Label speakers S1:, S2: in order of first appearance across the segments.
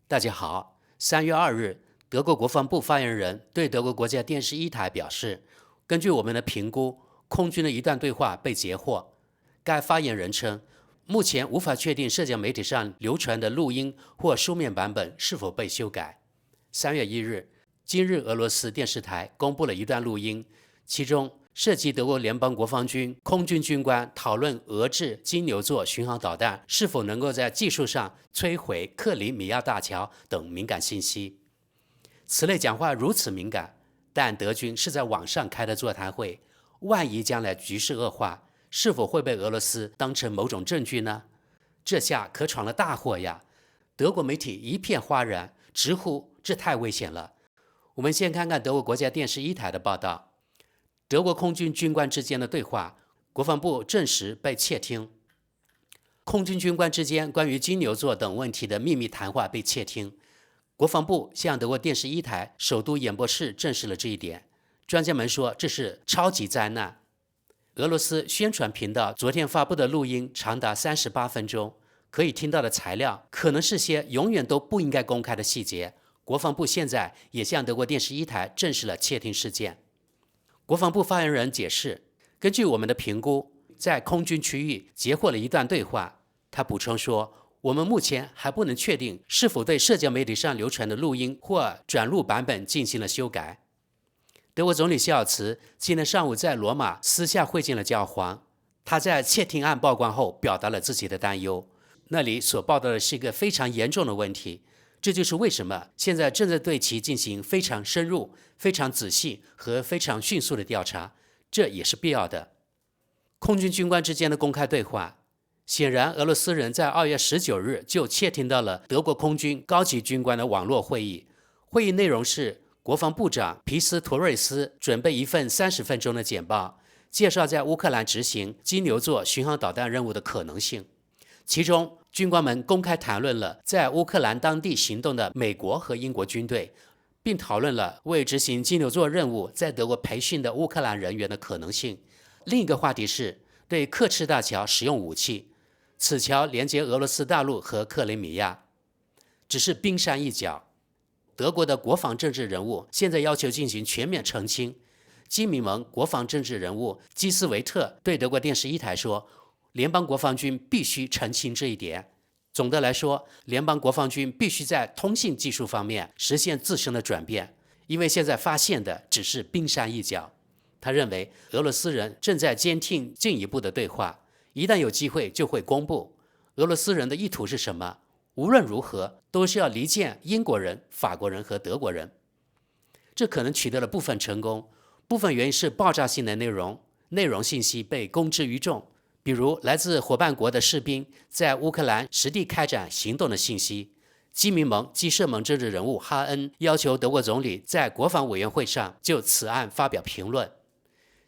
S1: 大家好，3月2日，德国国防部发言人对德国国家电视一台表示，根据我们的评估，空军的一段对话被截获。该发言人称，目前无法确定社交媒体上流传的录音或书面版本是否被修改。3月1日，今日俄罗斯电视台公布了一段录音，其中涉及德国联邦国防军空军军官讨论俄制金牛座巡航导弹是否能够在技术上摧毁克里米亚大桥等敏感信息。此类讲话如此敏感，但德军是在网上开的座谈会，万一将来局势恶化，是否会被俄罗斯当成某种证据呢？这下可闯了大祸呀！德国媒体一片哗然，直呼这太危险了。我们先看看德国国家电视一台的报道。德国空军军官之间的对话，国防部证实被窃听。空军军官之间关于金牛座等问题的秘密谈话被窃听。国防部向德国电视一台首都演播室证实了这一点。专家们说这是超级灾难。俄罗斯宣传频道昨天发布的录音长达38分钟，可以听到的材料可能是些永远都不应该公开的细节。国防部现在也向德国电视一台证实了窃听事件。国防部发言人解释，根据我们的评估，在空军区域截获了一段对话。他补充说，我们目前还不能确定是否对社交媒体上流传的录音或转录版本进行了修改。德国总理肖尔茨今天上午在罗马私下会见了教皇，他在窃听案曝光后表达了自己的担忧，那里所报道的是一个非常严重的问题。这就是为什么现在正在对其进行非常深入、非常仔细和非常迅速的调查，这也是必要的。空军军官之间的公开对话，显然俄罗斯人在2月19日就窃听到了德国空军高级军官的网络会议。会议内容是国防部长皮斯托瑞斯准备一份30分钟的简报，介绍在乌克兰执行金牛座巡航导弹任务的可能性。其中军官们公开谈论了在乌克兰当地行动的美国和英国军队，并讨论了为执行金牛座任务在德国培训的乌克兰人员的可能性。另一个话题是对刻赤大桥使用武器，此桥连接俄罗斯大陆和克里米亚，只是冰山一角。德国的国防政治人物现在要求进行全面澄清。基民盟国防政治人物基斯维特对德国电视一台说，联邦国防军必须澄清这一点。总的来说，联邦国防军必须在通信技术方面实现自身的转变，因为现在发现的只是冰山一角。他认为俄罗斯人正在监听进一步的对话，一旦有机会就会公布。俄罗斯人的意图是什么？无论如何都是要离间英国人、法国人和德国人。这可能取得了部分成功，部分原因是爆炸性的内容信息被公之于众，比如来自伙伴国的士兵在乌克兰实地开展行动的信息。基民盟基社盟政治人物哈恩要求德国总理在国防委员会上就此案发表评论。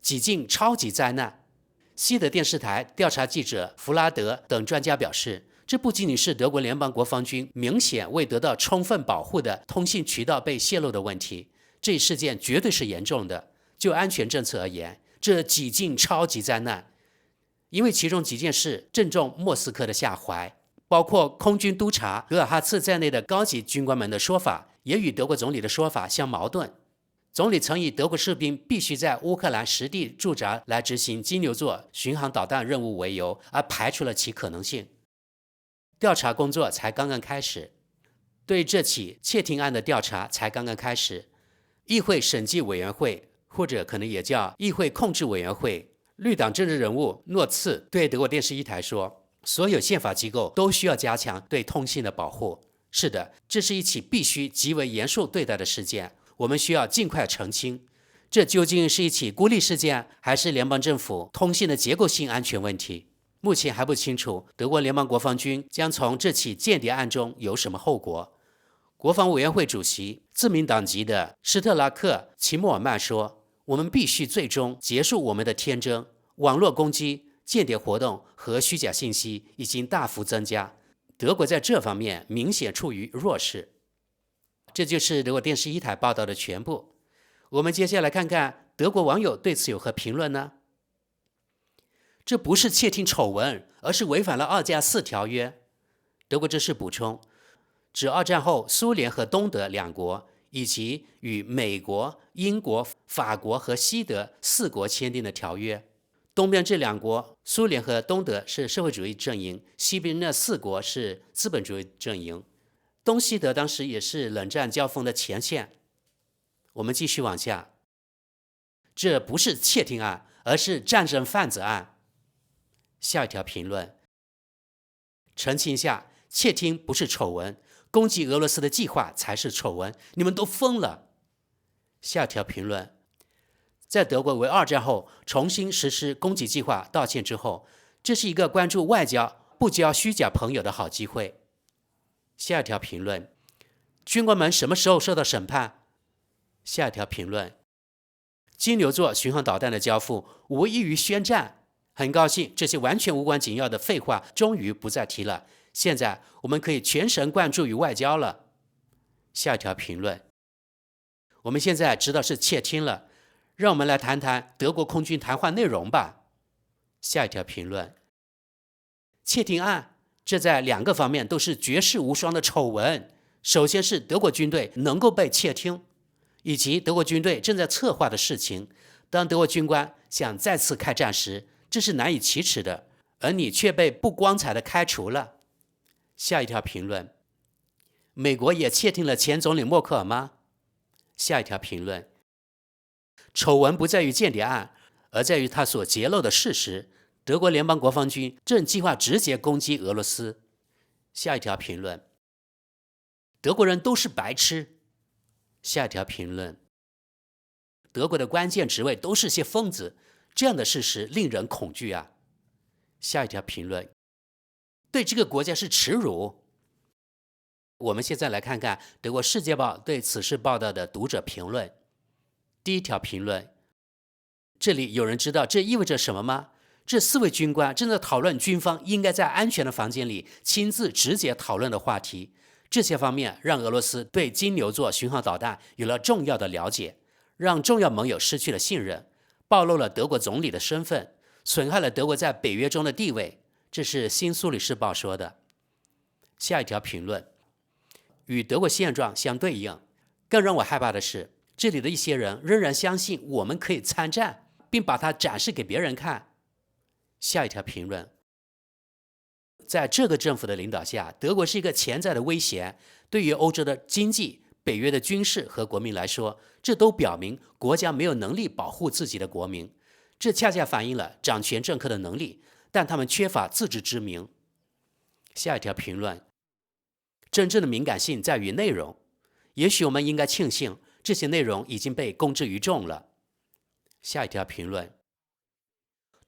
S1: 几近超级灾难。西德电视台调查记者弗拉德等专家表示，这不仅仅是德国联邦国防军明显未得到充分保护的通信渠道被泄露的问题，这一事件绝对是严重的。就安全政策而言，这几近超级灾难，因为其中几件事正中莫斯科的下怀，包括空军督察格尔哈茨在内的高级军官们的说法也与德国总理的说法相矛盾。总理曾以德国士兵必须在乌克兰实地驻扎来执行金牛座巡航导弹任务为由，而排除了其可能性。调查工作才刚刚开始，对这起窃听案的调查才刚刚开始。议会审计委员会，或者可能也叫议会控制委员会，绿党政治人物诺茨对德国电视一台说，所有宪法机构都需要加强对通信的保护。是的，这是一起必须极为严肃对待的事件，我们需要尽快澄清，这究竟是一起孤立事件，还是联邦政府通信的结构性安全问题？目前还不清楚德国联邦国防军将从这起间谍案中有什么后果。国防委员会主席自民党籍的施特拉克·齐默尔曼说，我们必须最终结束我们的天真，网络攻击、间谍活动和虚假信息已经大幅增加，德国在这方面明显处于弱势。这就是德国电视一台报道的全部。我们接下来看看德国网友对此有何评论呢？这不是窃听丑闻，而是违反了2+4条约。德国这是补充，指二战后苏联和东德两国，以及与美国、英国、法国和西德4国签订的条约。东边这两国，苏联和东德是社会主义阵营，西边那4国是资本主义阵营。东西德当时也是冷战交锋的前线。我们继续往下，这不是窃听案，而是战争贩子案。下一条评论，澄清一下，窃听不是丑闻，攻击俄罗斯的计划才是丑闻，你们都疯了。下一条评论，在德国为二战后重新实施攻击计划道歉之后，这是一个关注外交、不交虚假朋友的好机会。下一条评论，军官们什么时候受到审判？下一条评论，金牛座巡航导弹的交付无异于宣战。很高兴这些完全无关紧要的废话终于不再提了，现在我们可以全神贯注于外交了。下一条评论，我们现在知道是窃听了，让我们来谈谈德国空军谈话内容吧。下一条评论，窃听案，这在2个方面都是绝世无双的丑闻。首先是德国军队能够被窃听，以及德国军队正在策划的事情。当德国军官想再次开战时，这是难以启齿的，而你却被不光彩的开除了。下一条评论，美国也窃听了前总理默克尔吗？下一条评论，丑闻不在于间谍案，而在于他所揭露的事实。德国联邦国防军正计划直接攻击俄罗斯。下一条评论，德国人都是白痴。下一条评论，德国的关键职位都是些疯子，这样的事实令人恐惧啊。下一条评论，对这个国家是耻辱。我们现在来看看德国《世界报》对此事报道的读者评论。第一条评论，这里有人知道这意味着什么吗？这4位军官正在讨论军方应该在安全的房间里亲自直接讨论的话题。这些方面让俄罗斯对金牛座巡航导弹有了重要的了解，让重要盟友失去了信任，暴露了德国总理的身份，损害了德国在北约中的地位。这是新苏黎世报说的。下一条评论，与德国现状相对应，更让我害怕的是，这里的一些人仍然相信我们可以参战，并把它展示给别人看。下一条评论，在这个政府的领导下，德国是一个潜在的威胁，对于欧洲的经济、北约的军事和国民来说，这都表明国家没有能力保护自己的国民。这恰恰反映了掌权政客的能力，但他们缺乏自知之明。下一条评论，真正的敏感性在于内容，也许我们应该庆幸这些内容已经被公之于众了。下一条评论，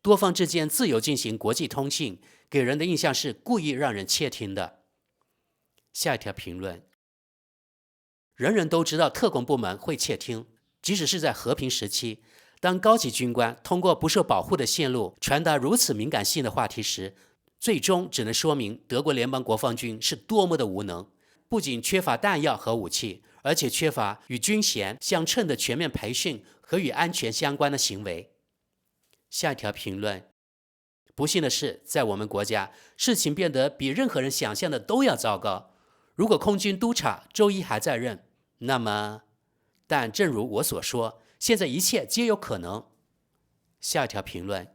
S1: 多方之间自由进行国际通信，给人的印象是故意让人窃听的。下一条评论，人人都知道特工部门会窃听，即使是在和平时期，当高级军官通过不受保护的线路传达如此敏感性的话题时，最终只能说明德国联邦国防军是多么的无能，不仅缺乏弹药和武器，而且缺乏与军衔相称的全面培训和与安全相关的行为。下一条评论，不幸的是，在我们国家，事情变得比任何人想象的都要糟糕。如果空军督察周一还在任，那么，但正如我所说，现在一切皆有可能。下一条评论，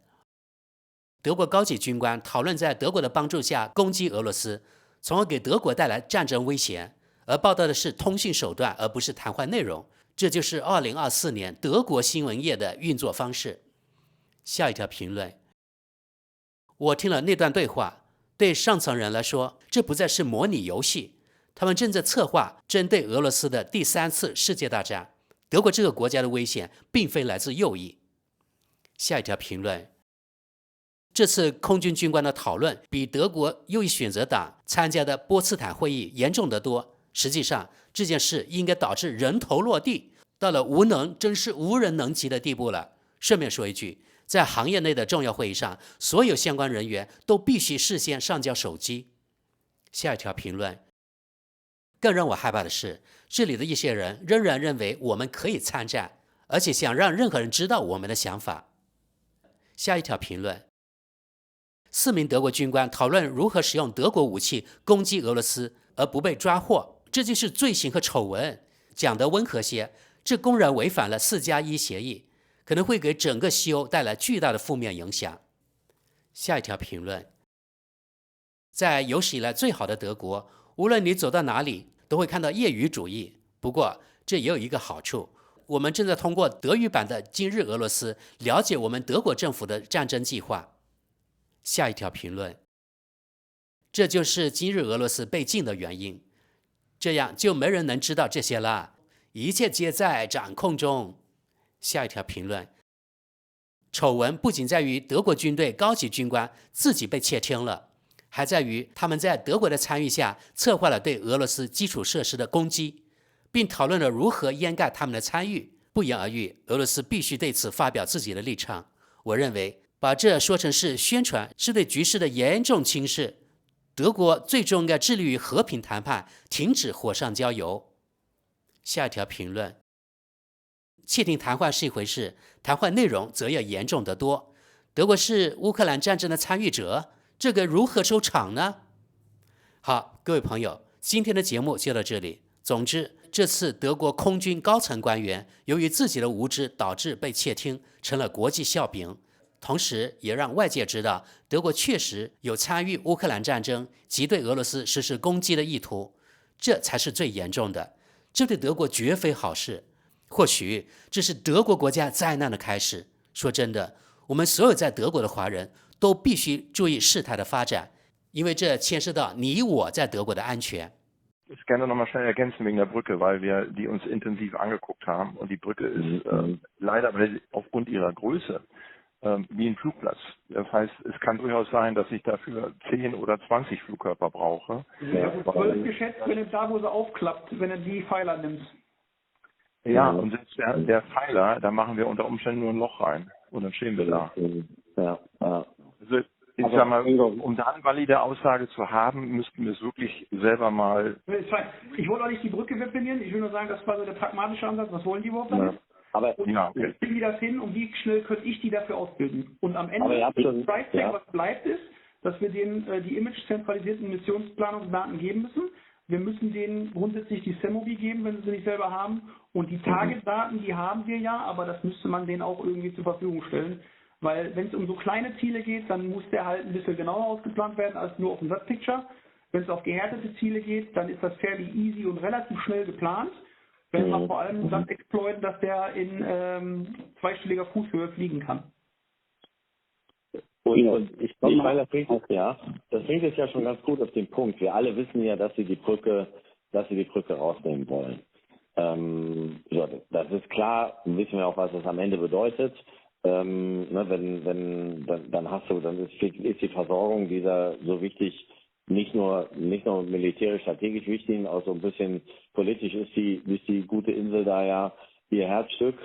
S1: 德国高级军官讨论在德国的帮助下攻击俄罗斯，从而给德国带来战争威胁，而报道的是通讯手段，而不是谈话内容。这就是2024年德国新闻业的运作方式。下一条评论，我听了那段对话，对上层人来说，这不再是模拟游戏，他们正在策划针对俄罗斯的第3次世界大战。德国这个国家的危险并非来自右翼。下一条评论，这次空军军官的讨论比德国右翼选择党参加的波茨坦会议严重得多。实际上，这件事应该导致人头落地，到了无能真是无人能及的地步了。顺便说一句，在行业内的重要会议上，所有相关人员都必须事先上交手机。下一条评论，更让我害怕的是，这里的一些人仍然认为我们可以参战，而且想让任何人知道我们的想法。下一条评论，4名德国军官讨论如何使用德国武器攻击俄罗斯，而不被抓获，这就是罪行和丑闻。讲得温和些，这公然违反了4+1协议，可能会给整个西欧带来巨大的负面影响。下一条评论，在有史以来最好的德国，无论你走到哪里，都会看到业余主义。不过，这也有一个好处，我们正在通过德语版的《今日俄罗斯》了解我们德国政府的战争计划。下一条评论，这就是今日俄罗斯被禁的原因，这样就没人能知道这些了，一切皆在掌控中。下一条评论，丑闻不仅在于德国军队高级军官自己被窃听了，还在于他们在德国的参与下策划了对俄罗斯基础设施的攻击，并讨论了如何掩盖他们的参与。不言而喻，俄罗斯必须对此发表自己的立场。我认为把这说成是宣传，是对局势的严重轻视。德国最终应该致力于和平谈判，停止火上浇油。下一条评论，窃听谈话是一回事，谈话内容则要严重得多。德国是乌克兰战争的参与者，这个如何收场呢？好，各位朋友，今天的节目就到这里。总之，这次德国空军高层官员由于自己的无知导致被窃听，成了国际笑柄，同时也让外界知道德国确实有参与乌克兰战争及对俄罗斯实施攻击的意图，这才是最严重的。这对德国绝非好事，或许这是德国国家灾难的开始。说真的，我们所有在德国的华人都必须注意事态的发展，因为这牵涉到你我在德国的安全。
S2: Ich würde gerne nochmal schnell ergänzen wegen der Brücke, weil wir die uns intensiv angeguckt haben. Und die Brücke ist leider aufgrund ihrer Größe wie ein Flugplatz. Das heißt, es kann durchaus sein, dass ich dafür 10 oder 20 Flugkörper brauche.
S3: Also 12 geschätzt, wenn es da, wo sie aufklappt, wenn du die Pfeiler nimmst.
S2: Ja, und selbst der Pfeiler, da machen wir unter Umständen nur ein Loch rein. Und dann stehen wir da.
S4: Ja.
S2: Also, ich sag mal, um da eine valide Aussage zu haben, müssten wir es wirklich selber mal...
S3: Ich wollte auch nicht die Brücke wegbinieren, ich will nur sagen, das war so der pragmatische Ansatz. Was wollen die überhaupt damit?
S4: Aber
S3: wie kriegen die das hin und wie schnell könnte ich die dafür ausbilden? Und am Ende, was bleibt ist, dass wir denen die image-zentralisierten Missionsplanungsdaten geben müssen. Wir müssen denen grundsätzlich die Semobi geben, wenn sie sie nicht selber haben. Und die Target-Daten, die haben wir ja, aber das müsste man denen auch irgendwie zur Verfügung stellen. Weil wenn es um so kleine Ziele geht, dann muss der halt ein bisschen genauer ausgeplant werden als nur auf dem Webpicture. Wenn es auf gehärtete Ziele geht, dann ist das fairly easy und relativ schnell geplant. Wenn man vor allem das exploiten, dass der in zweistelliger Fußhöhe fliegen kann.
S4: Und ich glaube, das bringt es ja schon ganz gut auf den Punkt. Wir alle wissen ja, dass sie die Brücke rausnehmen wollen. Das ist klar, wissen wir auch, was das am Ende bedeutet. Dann ist die Versorgung dieser so wichtig, nicht nur militärisch strategisch wichtig, auch so ein bisschen politisch ist die gute Insel da ja ihr Herzstück.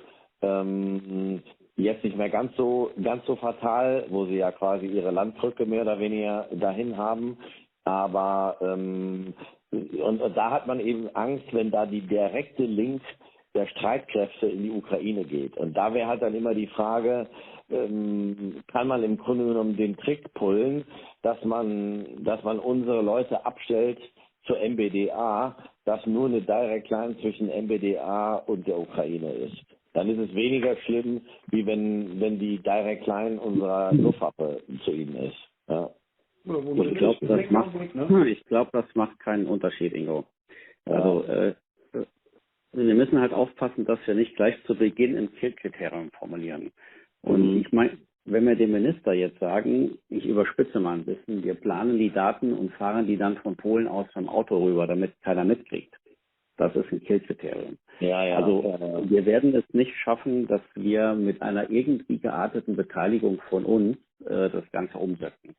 S4: Jetzt nicht mehr ganz so fatal, wo sie ja quasi ihre Landbrücke mehr oder weniger dahin haben. Aber und da hat man eben Angst, wenn da die direkte Link der Streitkräfte in die Ukraine geht. Und da wäre halt dann immer die Frage, kann man im Grunde genommen den Trick pullen, dass man unsere Leute abstellt zur MBDA, dass nur eine Direct Line zwischen MBDA und der Ukraine ist. Dann ist es weniger schlimm, wie wenn die Direct Line unserer Luftwaffe zu ihnen ist. Ja.
S5: Ich glaube, das macht keinen Unterschied, Ingo. Also wir müssen halt aufpassen, dass wir nicht gleich zu Beginn ein Zielkriterium formulieren. Und ich meine, wenn wir dem Minister jetzt sagen, ich überspitze mal ein bisschen, wir planen die Daten und fahren die dann von Polen aus vom Auto rüber, damit keiner mitkriegt. Das ist ein Killkriterium. Wir werden es nicht schaffen, dass wir mit einer irgendwie gearteten Beteiligung von uns das Ganze umsetzen.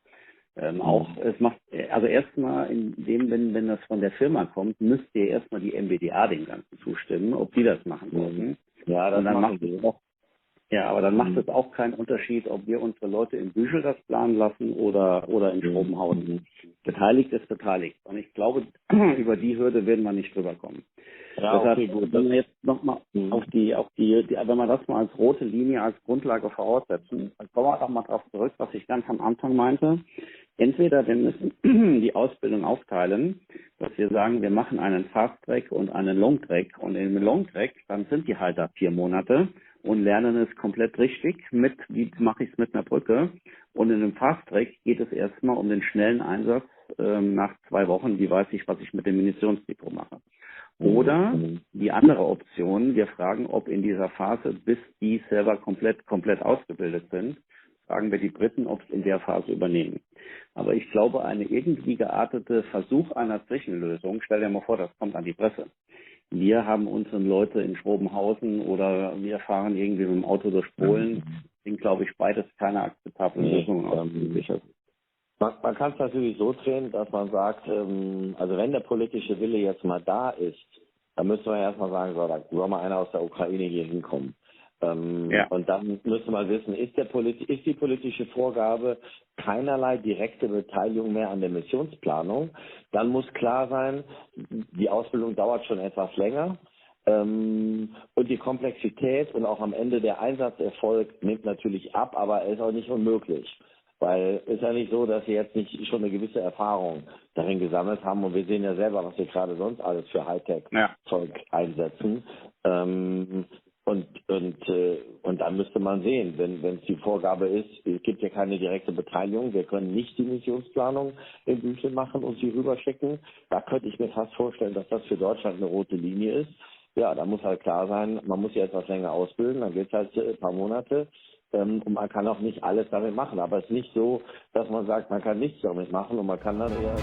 S5: Erstmal wenn das von der Firma kommt, müsst ihr erstmal die MBDA dem Ganzen zustimmen, ob die das machen wollen. Ja, das machen die. Aber dann macht es auch keinen Unterschied, ob wir unsere Leute in Büchel das planen lassen oder in Schrobenhausen. Beteiligt ist beteiligt. Und ich glaube, über die Hürde werden wir nicht drüber kommen. Ja, deshalb, gut. Wenn wir jetzt nochmal wenn wir das mal als rote Linie, als Grundlage voraussetzen, dann kommen wir doch mal darauf zurück, was ich ganz am Anfang meinte. Entweder wir müssen die Ausbildung aufteilen, dass wir sagen, wir machen einen Fast Track und einen Long Track. Und im Long Track, dann sind die halt da 4 Monate und lernen es komplett richtig wie mache ich es mit einer Brücke. Und in einem Fast Track geht es erstmal um den schnellen Einsatz nach 2 Wochen, wie weiß ich, was ich mit dem Munitionsdepot mache. Oder die andere Option, wir fragen, ob in dieser Phase, bis die selber komplett ausgebildet sind, fragen wir die Briten, ob es in der Phase übernehmen. Aber ich glaube, eine irgendwie geartete Versuch einer Zwischenlösung, stell dir mal vor, das kommt an die Presse. Wir haben unsere Leute in Schrobenhausen oder wir fahren irgendwie mit dem Auto durch Polen, sind, glaube ich, beides keine akzeptablen Lösungen.
S4: Man kann es natürlich so drehen, dass man sagt, also wenn der politische Wille jetzt mal da ist, dann müssen wir erstmal sagen, so, da soll mal einer aus der Ukraine hier hinkommen. Und dann müsste man wissen, ist die politische Vorgabe keinerlei direkte Beteiligung mehr an der Missionsplanung, dann muss klar sein, die Ausbildung dauert schon etwas länger. Und die Komplexität und auch am Ende der Einsatzerfolg nimmt natürlich ab, aber er ist auch nicht unmöglich. Weil es ist ja nicht so, dass sie jetzt nicht schon eine gewisse Erfahrung darin gesammelt haben. Und wir sehen ja selber, was wir gerade sonst alles für Hightech-Zeug einsetzen. Und dann müsste man sehen, wenn es die Vorgabe ist, es gibt ja keine direkte Beteiligung, wir können nicht die Missionsplanung in Büchel machen und sie rüberschicken. Da könnte ich mir fast vorstellen, dass das für Deutschland eine rote Linie ist. Ja, da muss halt klar sein, man muss ja etwas länger ausbilden, dann geht es halt ein paar Monate. Und man kann auch nicht alles damit machen. Aber es ist nicht so, dass man sagt, man kann nichts damit machen und man kann dann eher